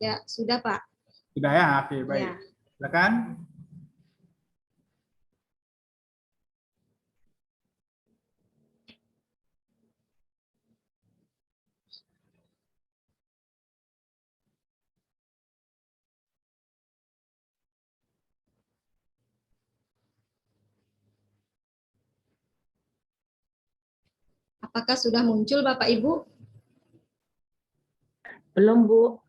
Ya, sudah Pak. Sudah ya, oke baik. Ya. Silakan. Apakah sudah muncul Bapak Ibu? Belum, Bu.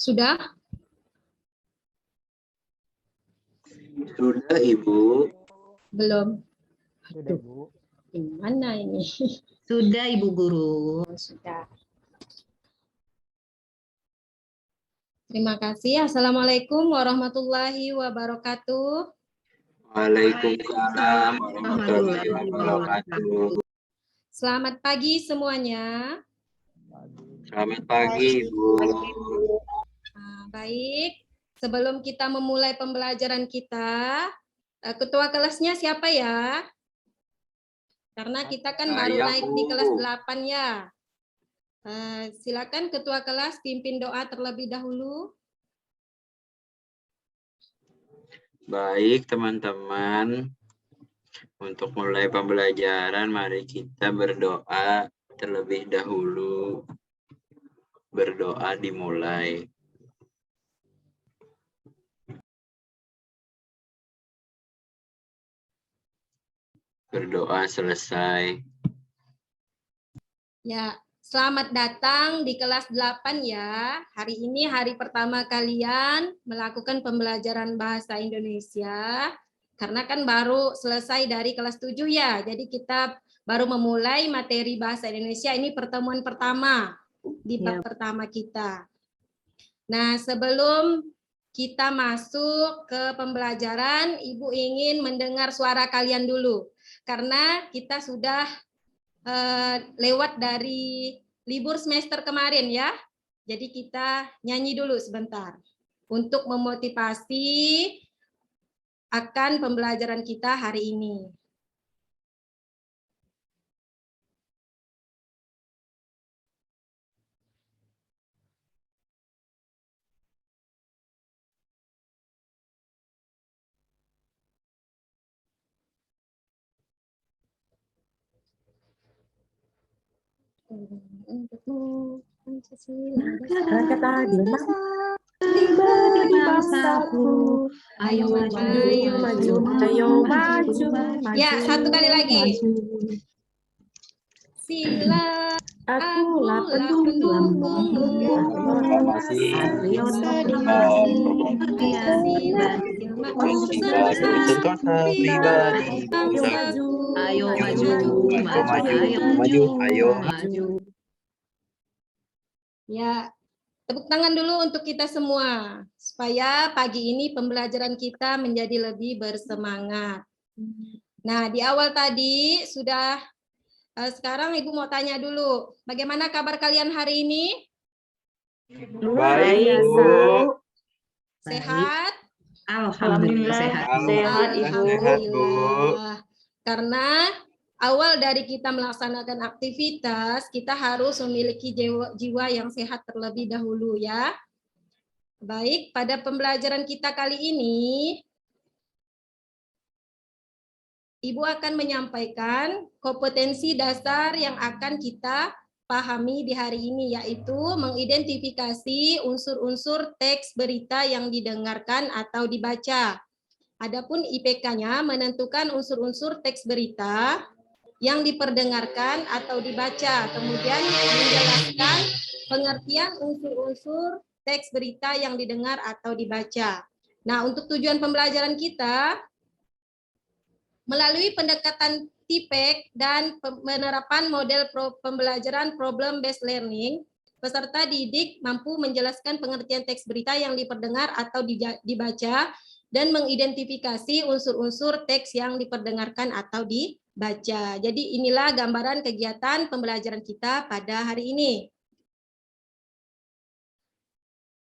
Sudah? Sudah, Ibu. Belum. Sudah, Bu. Gimana ini? Sudah, Ibu Guru. Sudah. Terima kasih. Assalamualaikum warahmatullahi wabarakatuh. Waalaikumsalam warahmatullahi wabarakatuh. Selamat pagi semuanya. Selamat pagi, Ibu. Nah, baik. Sebelum kita memulai pembelajaran kita, ketua kelasnya siapa ya? Karena kita kan baru Saya, naik di Bu. kelas 8 ya. Silakan ketua kelas pimpin doa terlebih dahulu. Baik, teman-teman. Untuk mulai pembelajaran, mari kita berdoa terlebih dahulu. Berdoa dimulai. Berdoa selesai. Ya, selamat datang di kelas 8 ya. Hari ini hari pertama kalian melakukan pembelajaran bahasa Indonesia. Karena kan baru selesai dari kelas 7 ya. Jadi kita baru memulai materi bahasa Indonesia. Ini pertemuan pertama di bab pertama kita. Nah, sebelum kita masuk ke pembelajaran, Ibu ingin mendengar suara kalian dulu. Karena kita sudah lewat dari libur semester kemarin ya. Jadi kita nyanyi dulu sebentar untuk memotivasi akan pembelajaran kita hari ini. Untukmu Pancasila Rakyat adil tiba di bangsaku. Ayo maju, ayo maju, ayo maju. Ya, satu kali lagi. Sila Akulah pendukungmu. Ayo Sentosa pribadi. Ayo maju. Ya, tepuk tangan dulu untuk kita semua supaya pagi ini pembelajaran kita menjadi lebih bersemangat. Nah, di awal tadi sudah sekarang Ibu mau tanya dulu, bagaimana kabar kalian hari ini? Baik, Bu. Sehat? Alhamdulillah sehat. Sehat, Ibu. Sehat, Bu. Karena awal dari kita melaksanakan aktivitas, kita harus memiliki jiwa yang sehat terlebih dahulu ya. Baik, pada pembelajaran kita kali ini, Ibu akan menyampaikan kompetensi dasar yang akan kita pahami di hari ini, yaitu mengidentifikasi unsur-unsur teks berita yang didengarkan atau dibaca. Adapun IPK-nya menentukan unsur-unsur teks berita yang diperdengarkan atau dibaca, kemudian menjelaskan pengertian unsur-unsur teks berita yang didengar atau dibaca. Nah, untuk tujuan pembelajaran kita, melalui pendekatan TIPEC dan penerapan model pembelajaran problem-based learning, peserta didik mampu menjelaskan pengertian teks berita yang diperdengar atau dibaca dan mengidentifikasi unsur-unsur teks yang diperdengarkan atau dibaca. Jadi inilah gambaran kegiatan pembelajaran kita pada hari ini.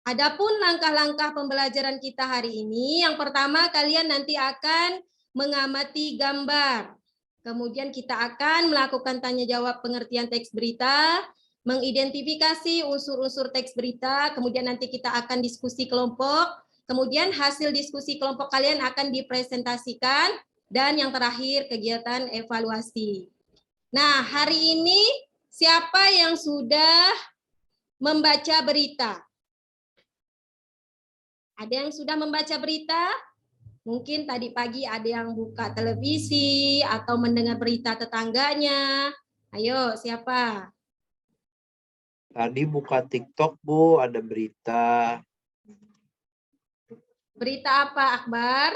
Adapun langkah-langkah pembelajaran kita hari ini, yang pertama kalian nanti akan mengamati gambar. Kemudian kita akan melakukan tanya jawab pengertian teks berita, mengidentifikasi unsur-unsur teks berita, kemudian nanti kita akan diskusi kelompok, kemudian hasil diskusi kelompok kalian akan dipresentasikan, dan yang terakhir kegiatan evaluasi. Nah, hari ini siapa yang sudah membaca berita? Ada yang sudah membaca berita? Mungkin tadi pagi ada yang buka televisi atau mendengar berita tetangganya. Ayo, siapa? Tadi buka TikTok, Bu, ada berita. Berita apa, Akbar?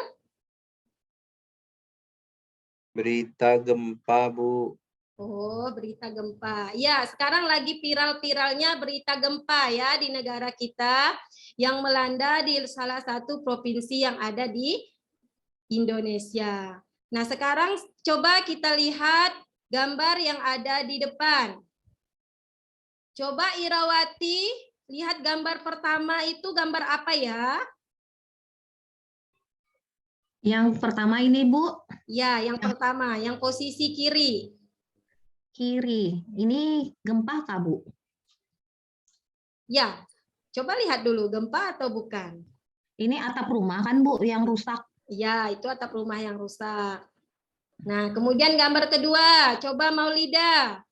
Berita gempa, Bu. Oh, berita gempa. Ya, sekarang lagi viral-viralnya berita gempa ya di negara kita yang melanda di salah satu provinsi yang ada di Indonesia. Nah, sekarang coba kita lihat gambar yang ada di depan. Coba Irawati, lihat gambar pertama itu gambar apa ya? Yang pertama ini, Bu, Ya, yang pertama, yang posisi kiri. kiri. Ini gempa kah, Bu? Ya, coba lihat dulu gempa atau bukan. Ini atap rumah kan, Bu, yang rusak. Ya, itu atap rumah yang rusak. Nah, kemudian gambar kedua, coba Maulida.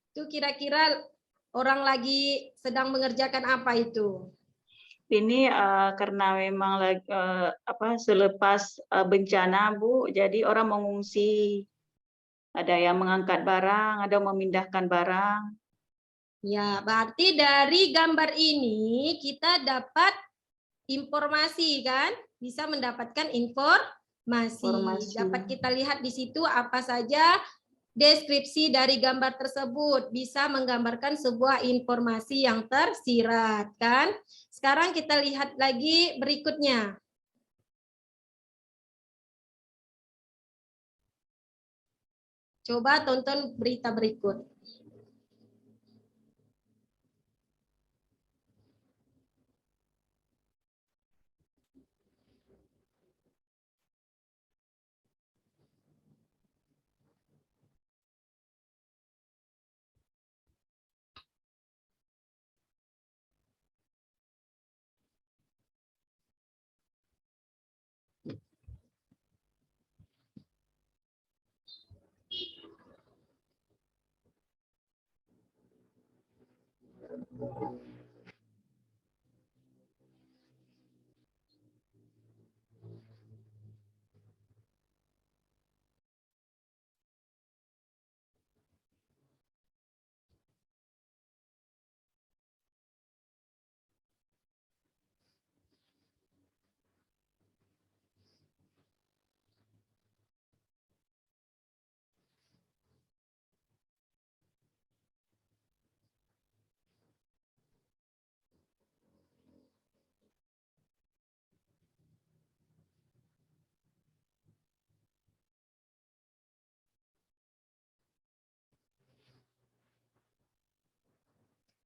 Itu kira-kira orang lagi sedang mengerjakan apa itu? Ini karena memang selepas bencana, Bu, jadi orang mengungsi. Ada yang mengangkat barang, ada yang memindahkan barang. Ya, berarti dari gambar ini kita dapat informasi kan? Bisa mendapatkan informasi. Dapat kita lihat di situ apa saja deskripsi dari gambar tersebut, bisa menggambarkan sebuah informasi yang tersirat kan? Sekarang kita lihat lagi berikutnya. Coba tonton berita berikut.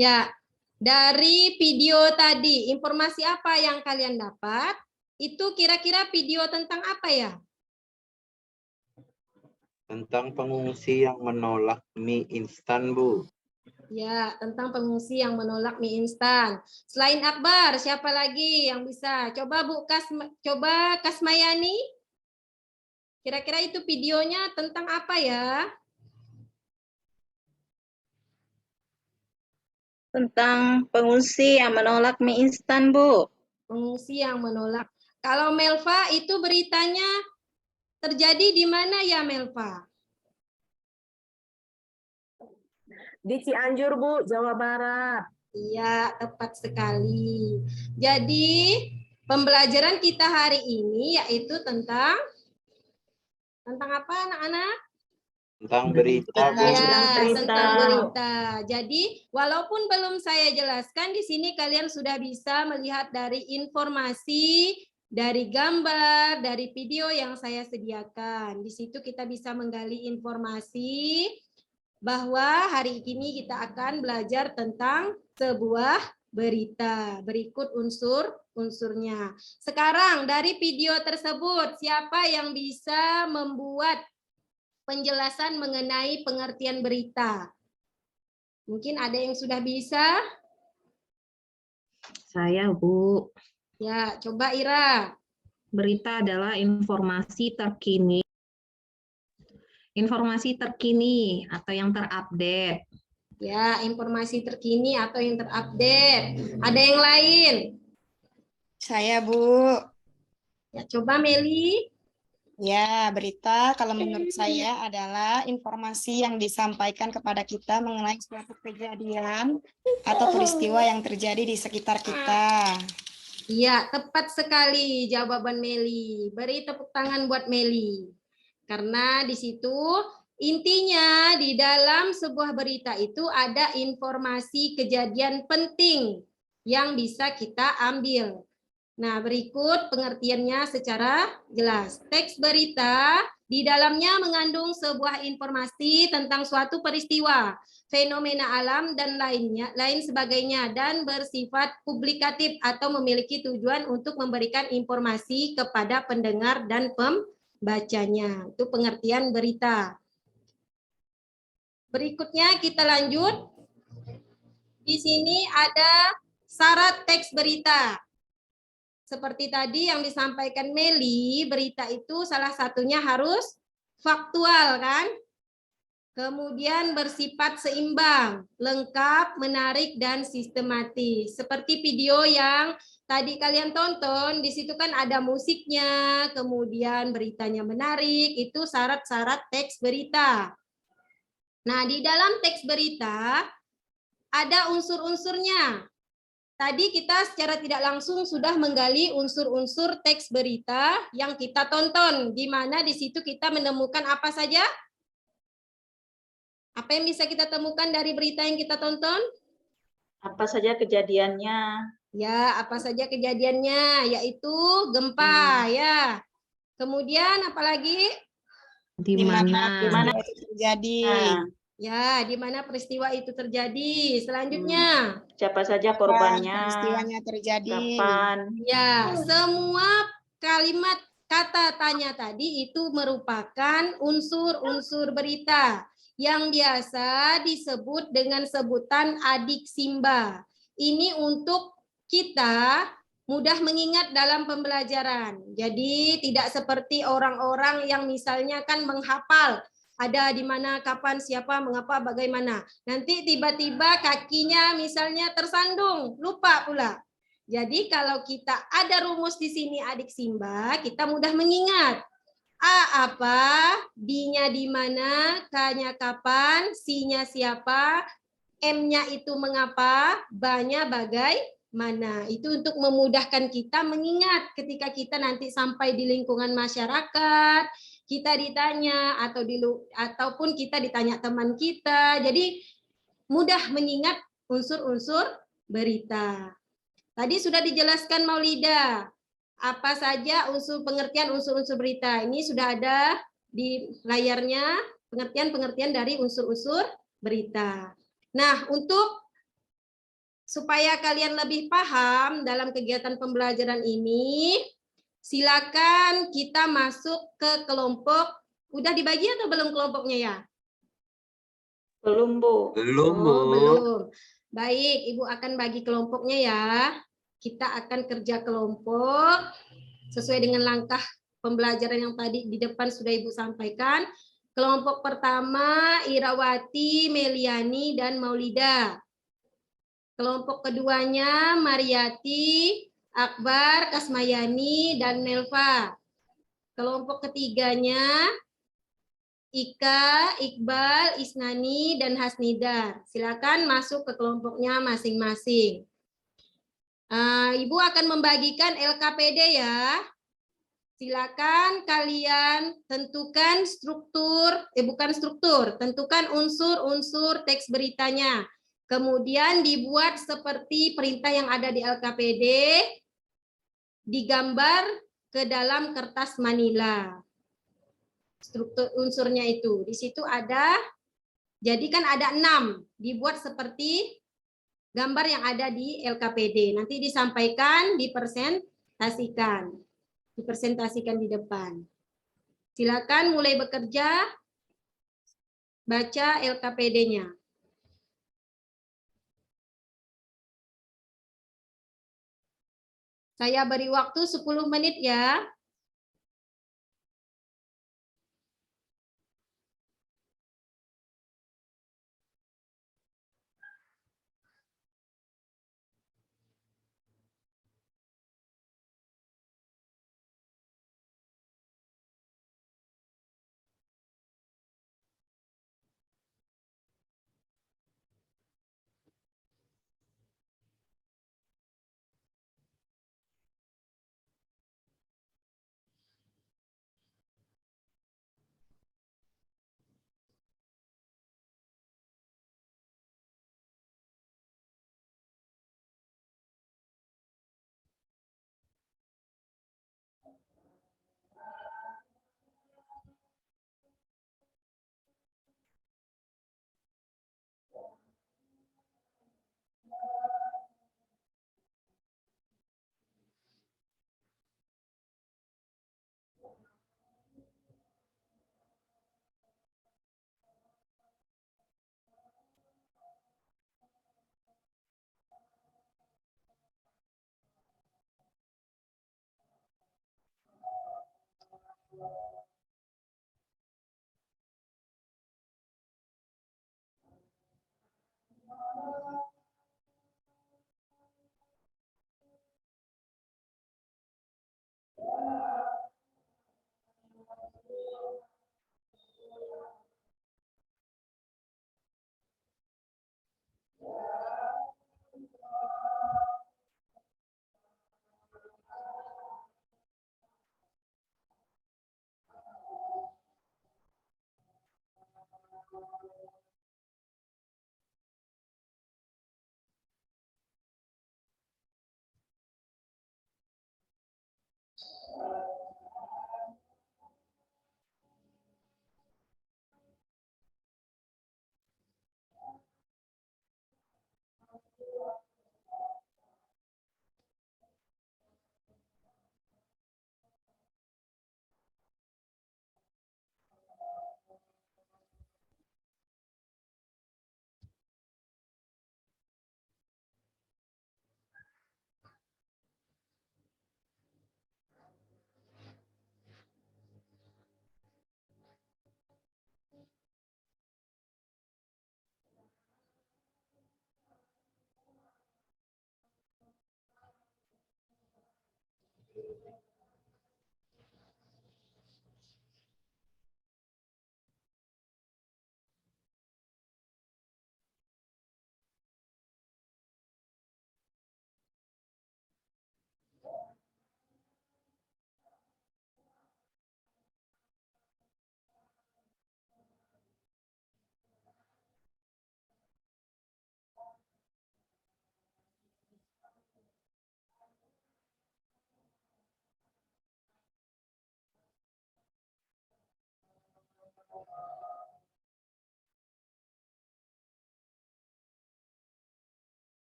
Ya, dari video tadi, informasi apa yang kalian dapat? Itu kira-kira video tentang apa ya? Tentang pengungsi yang menolak mie instan, Bu. Ya, tentang pengungsi yang menolak mie instan. Selain Akbar, siapa lagi yang bisa? Coba coba Kasmayani. Kira-kira itu videonya tentang apa ya? Tentang pengungsi yang menolak mie instan, Bu. Pengungsi yang menolak. Kalau Melva itu beritanya terjadi di mana ya Melva? Di Cianjur, Bu, Jawa Barat. Iya, tepat sekali. Jadi Pembelajaran kita hari ini yaitu tentang apa anak-anak? Tentang berita, Bu. Ya, berita. tentang berita. Jadi, walaupun belum saya jelaskan di sini kalian sudah bisa melihat dari informasi, dari gambar, dari video yang saya sediakan. Di situ kita bisa menggali informasi bahwa hari ini kita akan belajar tentang sebuah berita. Berikut unsur-unsurnya. Sekarang dari video tersebut, siapa yang bisa membuat penjelasan mengenai pengertian berita? Mungkin ada yang sudah bisa? Saya, Bu. Ya, coba Ira. Berita adalah informasi terkini atau yang terupdate. Ya, informasi terkini atau yang terupdate. Ada yang lain? Saya, Bu. Ya, coba Meli. Ya, berita kalau menurut saya adalah informasi yang disampaikan kepada kita mengenai suatu kejadian atau peristiwa yang terjadi di sekitar kita. Iya, tepat sekali jawaban Meli. Beri tepuk tangan buat Meli. Karena di situ intinya di dalam sebuah berita itu ada informasi kejadian penting yang bisa kita ambil. Nah, berikut pengertiannya secara jelas. Teks berita di dalamnya mengandung sebuah informasi tentang suatu peristiwa, fenomena alam dan lain sebagainya, dan bersifat publikatif atau memiliki tujuan untuk memberikan informasi kepada pendengar dan pembacanya. Itu pengertian berita. Berikutnya kita lanjut. Di sini ada syarat teks berita. Seperti tadi yang disampaikan Meli, berita itu salah satunya harus faktual, kan? Kemudian bersifat seimbang, lengkap, menarik, dan sistematis. Seperti video yang tadi kalian tonton, di situ kan ada musiknya, kemudian beritanya menarik, itu syarat-syarat teks berita. Nah, di dalam teks berita ada unsur-unsurnya. Tadi kita secara tidak langsung sudah menggali unsur-unsur teks berita yang kita tonton, di mana di situ kita menemukan apa saja? Apa yang bisa kita temukan dari berita yang kita tonton? Apa saja kejadiannya? Ya, apa saja kejadiannya? Yaitu gempa, ya. Kemudian apalagi? Di mana itu terjadi. Nah, Ya, di mana peristiwa itu terjadi. Selanjutnya. siapa saja korbannya? Peristiwanya terjadi. Kapan? Ya, semua kalimat kata tanya tadi itu merupakan unsur-unsur berita yang biasa disebut dengan sebutan adik simba. Ini untuk kita mudah mengingat dalam pembelajaran. Jadi tidak seperti orang-orang yang misalnya kan menghafal. Ada di mana, kapan, siapa, mengapa, bagaimana. Nanti tiba-tiba kakinya misalnya tersandung, lupa pula. Jadi kalau kita ada rumus di sini adik simba, kita mudah mengingat. A apa, B-nya di mana, K-nya kapan, C-nya siapa, M-nya itu mengapa, B-nya bagaimana. Itu untuk memudahkan kita mengingat ketika kita nanti sampai di lingkungan masyarakat, kita ditanya ataupun kita ditanya teman kita. Jadi mudah mengingat unsur-unsur berita. Tadi sudah dijelaskan Maulida. Apa saja pengertian unsur-unsur berita. Ini sudah ada di layarnya pengertian-pengertian dari unsur-unsur berita. Nah, untuk supaya kalian lebih paham dalam kegiatan pembelajaran ini, silakan kita masuk ke kelompok. Udah dibagi atau belum kelompoknya ya? Belum, Bu. Belum, Bu. Belum. Baik, Ibu akan bagi kelompoknya ya. Kita akan kerja kelompok sesuai dengan langkah pembelajaran yang tadi di depan sudah Ibu sampaikan. Kelompok pertama Irawati, Meliani, dan Maulida. Kelompok keduanya Mariati, Akbar, Kasmayani, dan Nelva. Kelompok ketiganya Ika, Iqbal, Isnani, dan Hasnidar. Silakan masuk ke kelompoknya masing-masing. Ibu akan membagikan LKPD ya. Silakan kalian tentukan tentukan unsur-unsur teks beritanya. Kemudian dibuat seperti perintah yang ada di LKPD, digambar ke dalam kertas manila. Struktur unsurnya itu. Di situ ada, jadi kan ada 6, dibuat seperti gambar yang ada di LKPD. Nanti disampaikan, dipresentasikan di depan. Silakan mulai bekerja, baca LKPD-nya. Saya beri waktu 10 menit ya.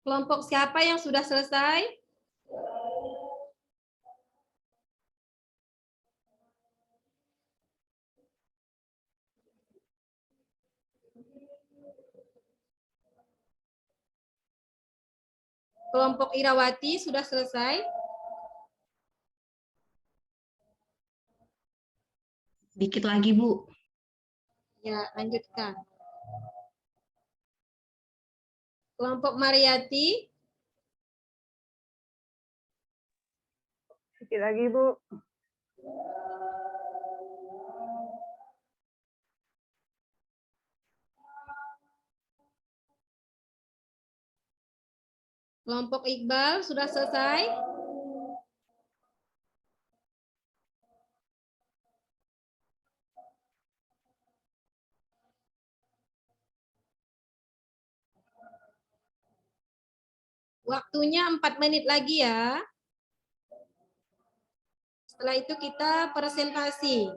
Kelompok siapa yang sudah selesai? Kelompok Irawati sudah selesai? Dikit lagi, Bu. Ya, lanjutkan. Kelompok Mariati? Sedikit lagi, Bu. Kelompok Iqbal sudah selesai? Waktunya 4 menit lagi ya. Setelah itu kita presentasi.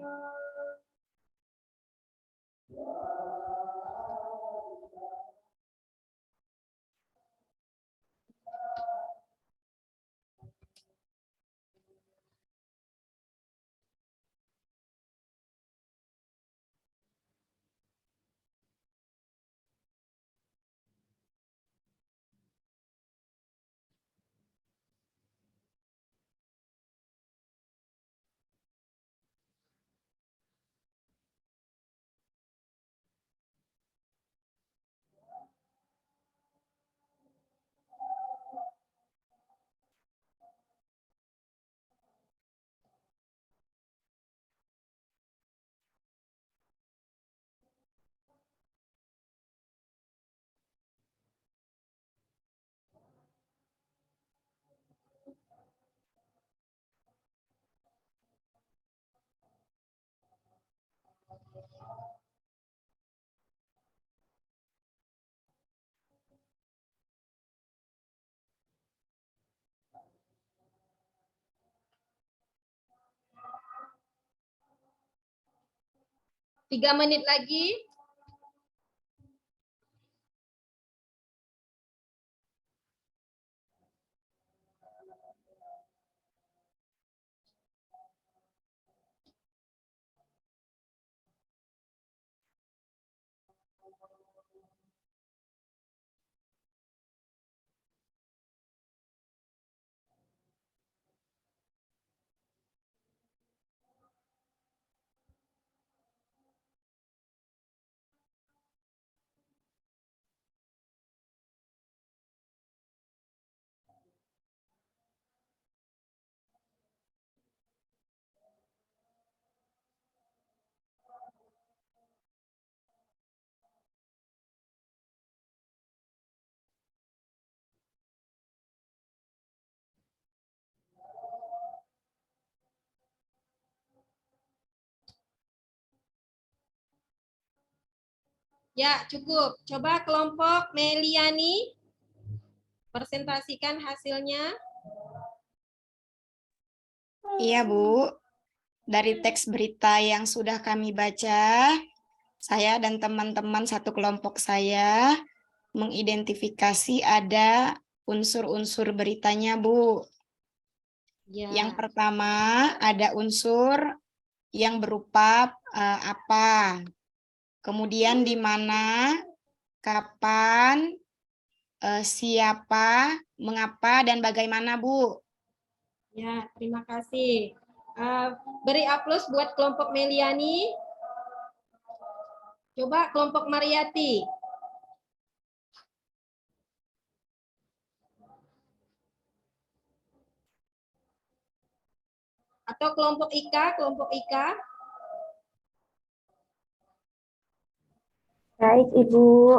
Tiga menit lagi. Ya, cukup. Coba kelompok Meliani presentasikan hasilnya. Iya, Bu. Dari teks berita yang sudah kami baca, saya dan teman-teman satu kelompok saya mengidentifikasi ada unsur-unsur beritanya, Bu. Ya. Yang pertama ada unsur yang berupa apa, kemudian di mana, kapan, siapa, mengapa, dan bagaimana, Bu. Ya, terima kasih. Beri aplaus buat kelompok Meliani. Coba kelompok Mariati. Atau kelompok Ika, kelompok Ika. Baik, Ibu.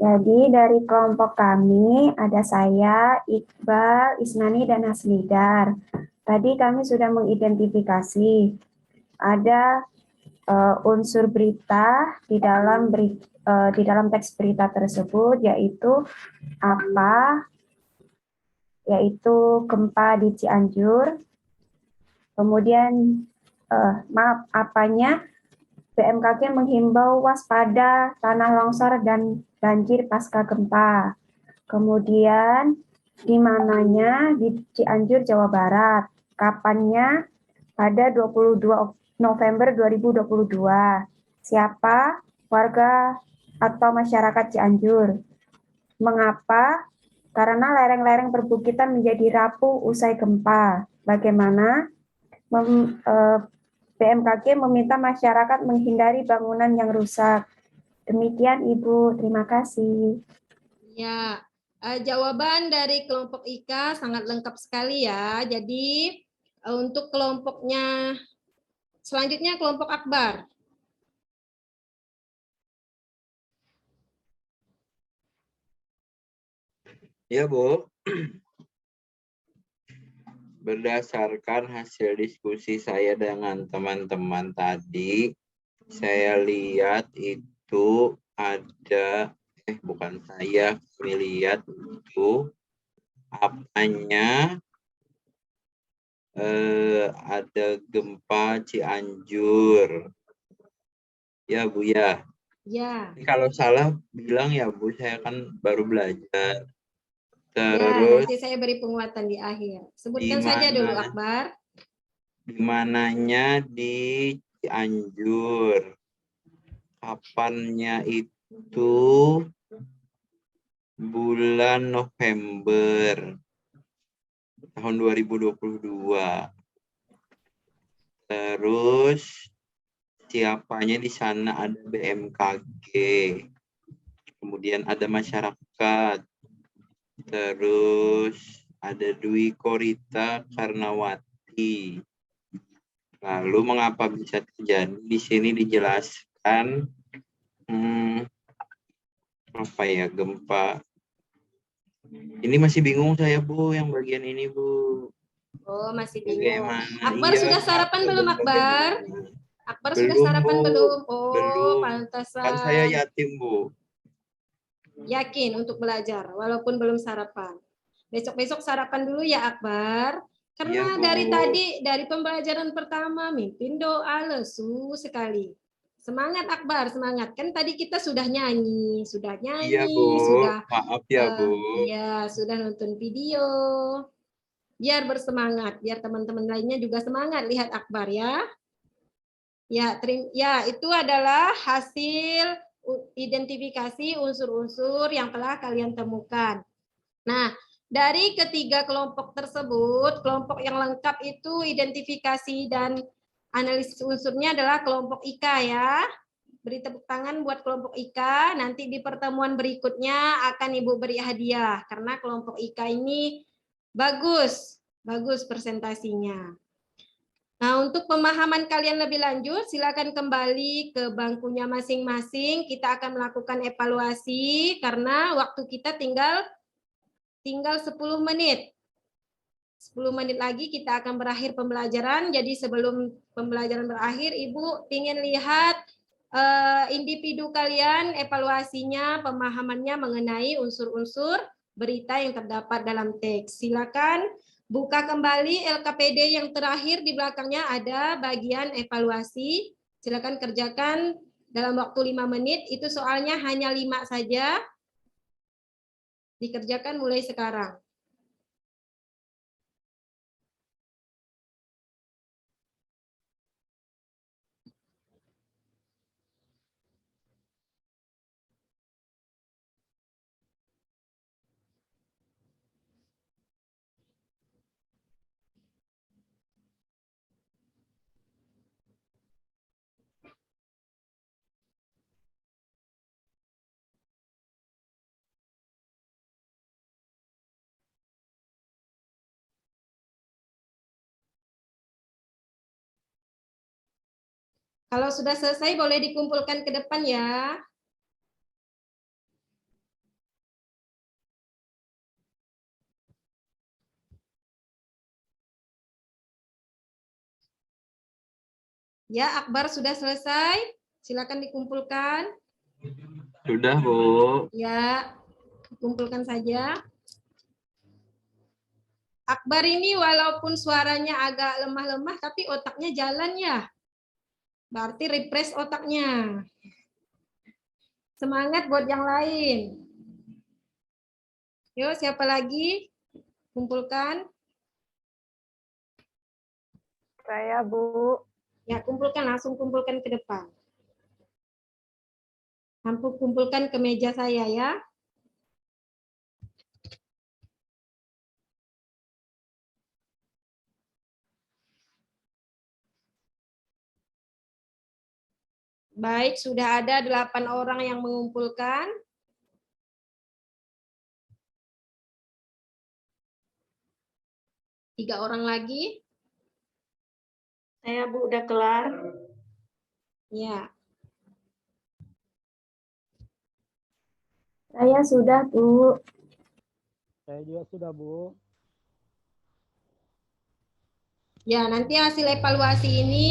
Jadi dari kelompok kami ada saya, Iqbal, Isnani, dan Hasnidar. Tadi kami sudah mengidentifikasi ada unsur berita di dalam teks berita tersebut, yaitu apa, yaitu gempa di Cianjur. Kemudian apanya, BMKG menghimbau waspada tanah longsor dan banjir pasca gempa. Kemudian di mananya di Cianjur, Jawa Barat. Kapannya? Pada 22 November 2022. Siapa? Warga atau masyarakat Cianjur. Mengapa? Karena lereng-lereng perbukitan menjadi rapuh usai gempa. Bagaimana? BMKG meminta masyarakat menghindari bangunan yang rusak. Demikian Ibu, terima kasih. Ya, jawaban dari kelompok IKA sangat lengkap sekali ya. Jadi untuk kelompoknya selanjutnya kelompok Akbar. Ya, Bu. Berdasarkan hasil diskusi saya dengan teman-teman tadi, saya lihat itu ada, bukan saya melihat itu apanya ada gempa Cianjur. Ya, Bu ya. Ya. Kalau salah bilang ya, Bu, saya kan baru belajar. Ya, Terus nanti saya beri penguatan di akhir. Sebutkan saja dulu Akbar. Di mananya di Cianjur. Kapannya itu bulan November tahun 2022. Terus siapanya di sana ada BMKG. Kemudian ada masyarakat. Terus ada Dwi Korita Karnawati. Lalu mengapa bisa terjadi? Di sini dijelaskan apa ya, gempa. Ini masih bingung saya, Bu, yang bagian ini, Bu. Oh, masih bingung. Bagaimana? Akbar Iya, sudah sarapan belum, Akbar? Akbar sudah belum, sarapan Bu. belum? Oh, Belum. pantesan. Kan saya yatim, Bu. Yakin untuk belajar, walaupun belum sarapan. Besok-besok sarapan dulu ya, Akbar. Karena Iya, Bu. dari pembelajaran pertama, mimpin doa lesu sekali. Semangat Akbar, semangat. Kan tadi kita sudah nyanyi, Iya, Bu. sudah Maaf ya, Bu. ya, sudah nonton video. Biar bersemangat, biar teman-teman lainnya juga semangat lihat Akbar ya. Ya, itu adalah hasil identifikasi unsur-unsur yang telah kalian temukan. Nah, dari ketiga kelompok tersebut, kelompok yang lengkap itu identifikasi dan analisis unsurnya adalah kelompok IKA ya. Beri tepuk tangan buat kelompok IKA. Nanti di pertemuan berikutnya akan Ibu beri hadiah karena kelompok IKA ini bagus presentasinya. Nah, untuk pemahaman kalian lebih lanjut, silakan kembali ke bangkunya masing-masing. Kita akan melakukan evaluasi karena waktu kita tinggal 10 menit. 10 menit lagi kita akan berakhir pembelajaran. Jadi sebelum pembelajaran berakhir, Ibu ingin lihat individu kalian, evaluasinya, pemahamannya mengenai unsur-unsur berita yang terdapat dalam teks. Silakan buka kembali LKPD yang terakhir, di belakangnya ada bagian evaluasi. Silakan kerjakan dalam waktu 5 menit, itu soalnya hanya 5 saja. Dikerjakan mulai sekarang. Kalau sudah selesai boleh dikumpulkan ke depan ya. Ya, Akbar sudah selesai. Silakan dikumpulkan. Sudah, Bu. Ya, kumpulkan saja. Akbar ini walaupun suaranya agak lemah-lemah, tapi otaknya jalan ya. Berarti refresh otaknya. Semangat buat yang lain. Yuk, siapa lagi? Kumpulkan. Saya, Bu. Ya, kumpulkan, langsung kumpulkan ke depan. Langsung kumpulkan ke meja saya ya. Baik, sudah ada 8 orang yang mengumpulkan. Tiga orang lagi. Saya Bu udah kelar. Ya, Saya sudah, Bu. Saya juga sudah, Bu. ya nanti hasil evaluasi ini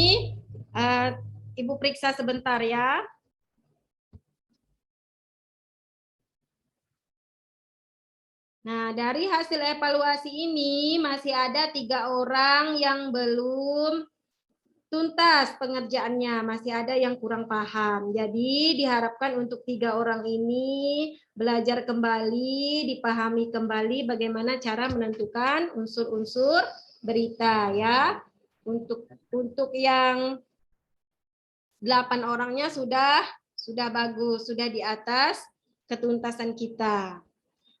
Ibu periksa sebentar ya. Nah, dari hasil evaluasi ini masih ada 3 orang yang belum tuntas pengerjaannya, masih ada yang kurang paham. Jadi diharapkan untuk 3 orang ini belajar kembali, dipahami kembali bagaimana cara menentukan unsur-unsur berita ya. Untuk yang 8 orangnya sudah bagus, sudah di atas ketuntasan kita.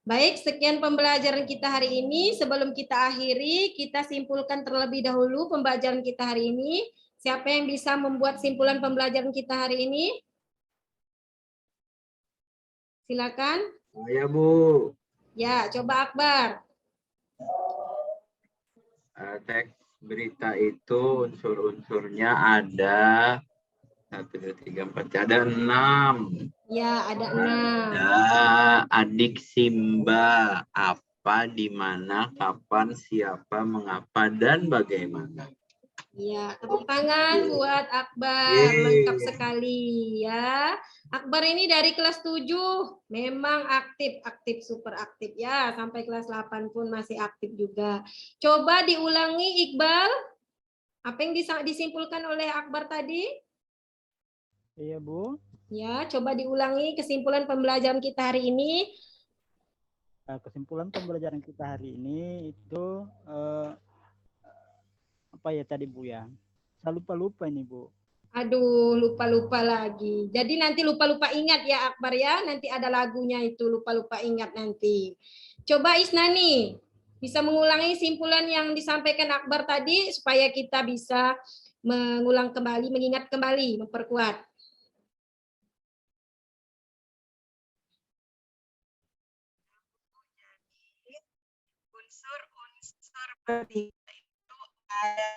Baik, sekian pembelajaran kita hari ini. Sebelum kita akhiri, kita simpulkan terlebih dahulu pembelajaran kita hari ini. Siapa yang bisa membuat simpulan pembelajaran kita hari ini? Silakan. Saya, Bu. Ya, coba Akbar. Teks berita itu unsur-unsurnya ada 1, 2, 3, 4, ada 6. Ya, ada 6. Ada adik Simba. Apa, di mana, kapan, siapa, mengapa, dan bagaimana. Ya, tepuk tangan buat Akbar. Yeay. Lengkap sekali ya. Akbar ini dari kelas 7 memang aktif, super aktif ya. Sampai kelas 8 pun masih aktif juga. Coba diulangi Iqbal. Apa yang disimpulkan oleh Akbar tadi? Iya, Bu. Ya, coba diulangi kesimpulan pembelajaran kita hari ini. Kesimpulan pembelajaran kita hari ini itu apa ya tadi, Bu ya? Saya lupa ini, Bu. Aduh, lupa-lupa lagi. Jadi nanti lupa-lupa ingat ya Akbar ya. Nanti ada lagunya itu, lupa-lupa ingat nanti. Coba Isnani, bisa mengulangi simpulan yang disampaikan Akbar tadi supaya kita bisa mengulang kembali, mengingat kembali, memperkuat. Unsur-unsur berita itu ada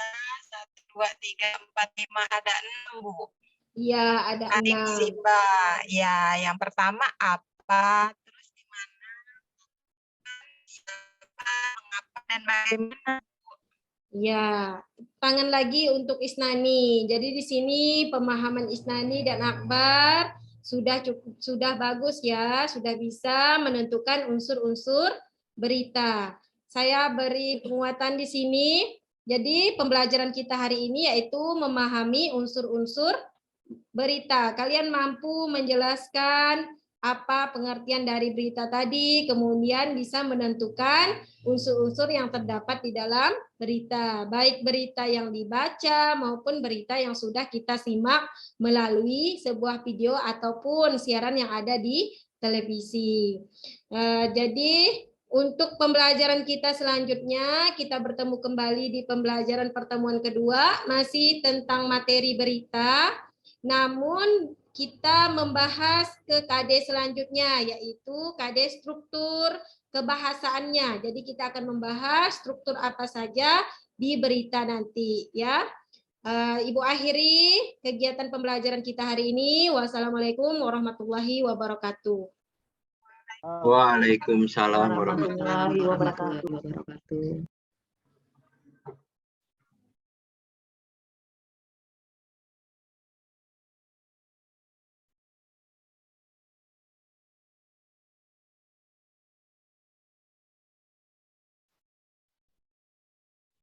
1, 2, 3, 4, 5, ada 6, Bu. Iya, ada Adik 6. Simba. Ya, yang pertama apa, terus di mana, siapa, mengapa, dan bagaimana. Ya, tangan lagi untuk Isnani. Jadi di sini pemahaman Isnani dan Akbar sudah bagus ya, sudah bisa menentukan unsur-unsur berita. Saya beri penguatan di sini. Jadi pembelajaran kita hari ini yaitu memahami unsur-unsur berita. Kalian mampu menjelaskan apa pengertian dari berita tadi, kemudian bisa menentukan unsur-unsur yang terdapat di dalam berita, baik berita yang dibaca maupun berita yang sudah kita simak melalui sebuah video ataupun siaran yang ada di televisi. Jadi untuk pembelajaran kita selanjutnya, kita bertemu kembali di pembelajaran pertemuan kedua, masih tentang materi berita, namun kita membahas ke KD selanjutnya, yaitu KD struktur kebahasaannya. Jadi kita akan membahas struktur apa saja di berita nanti ya. Ibu akhiri kegiatan pembelajaran kita hari ini. Wassalamualaikum warahmatullahi wabarakatuh. Waalaikumsalam warahmatullahi Warahmatullahi wabarakatuh.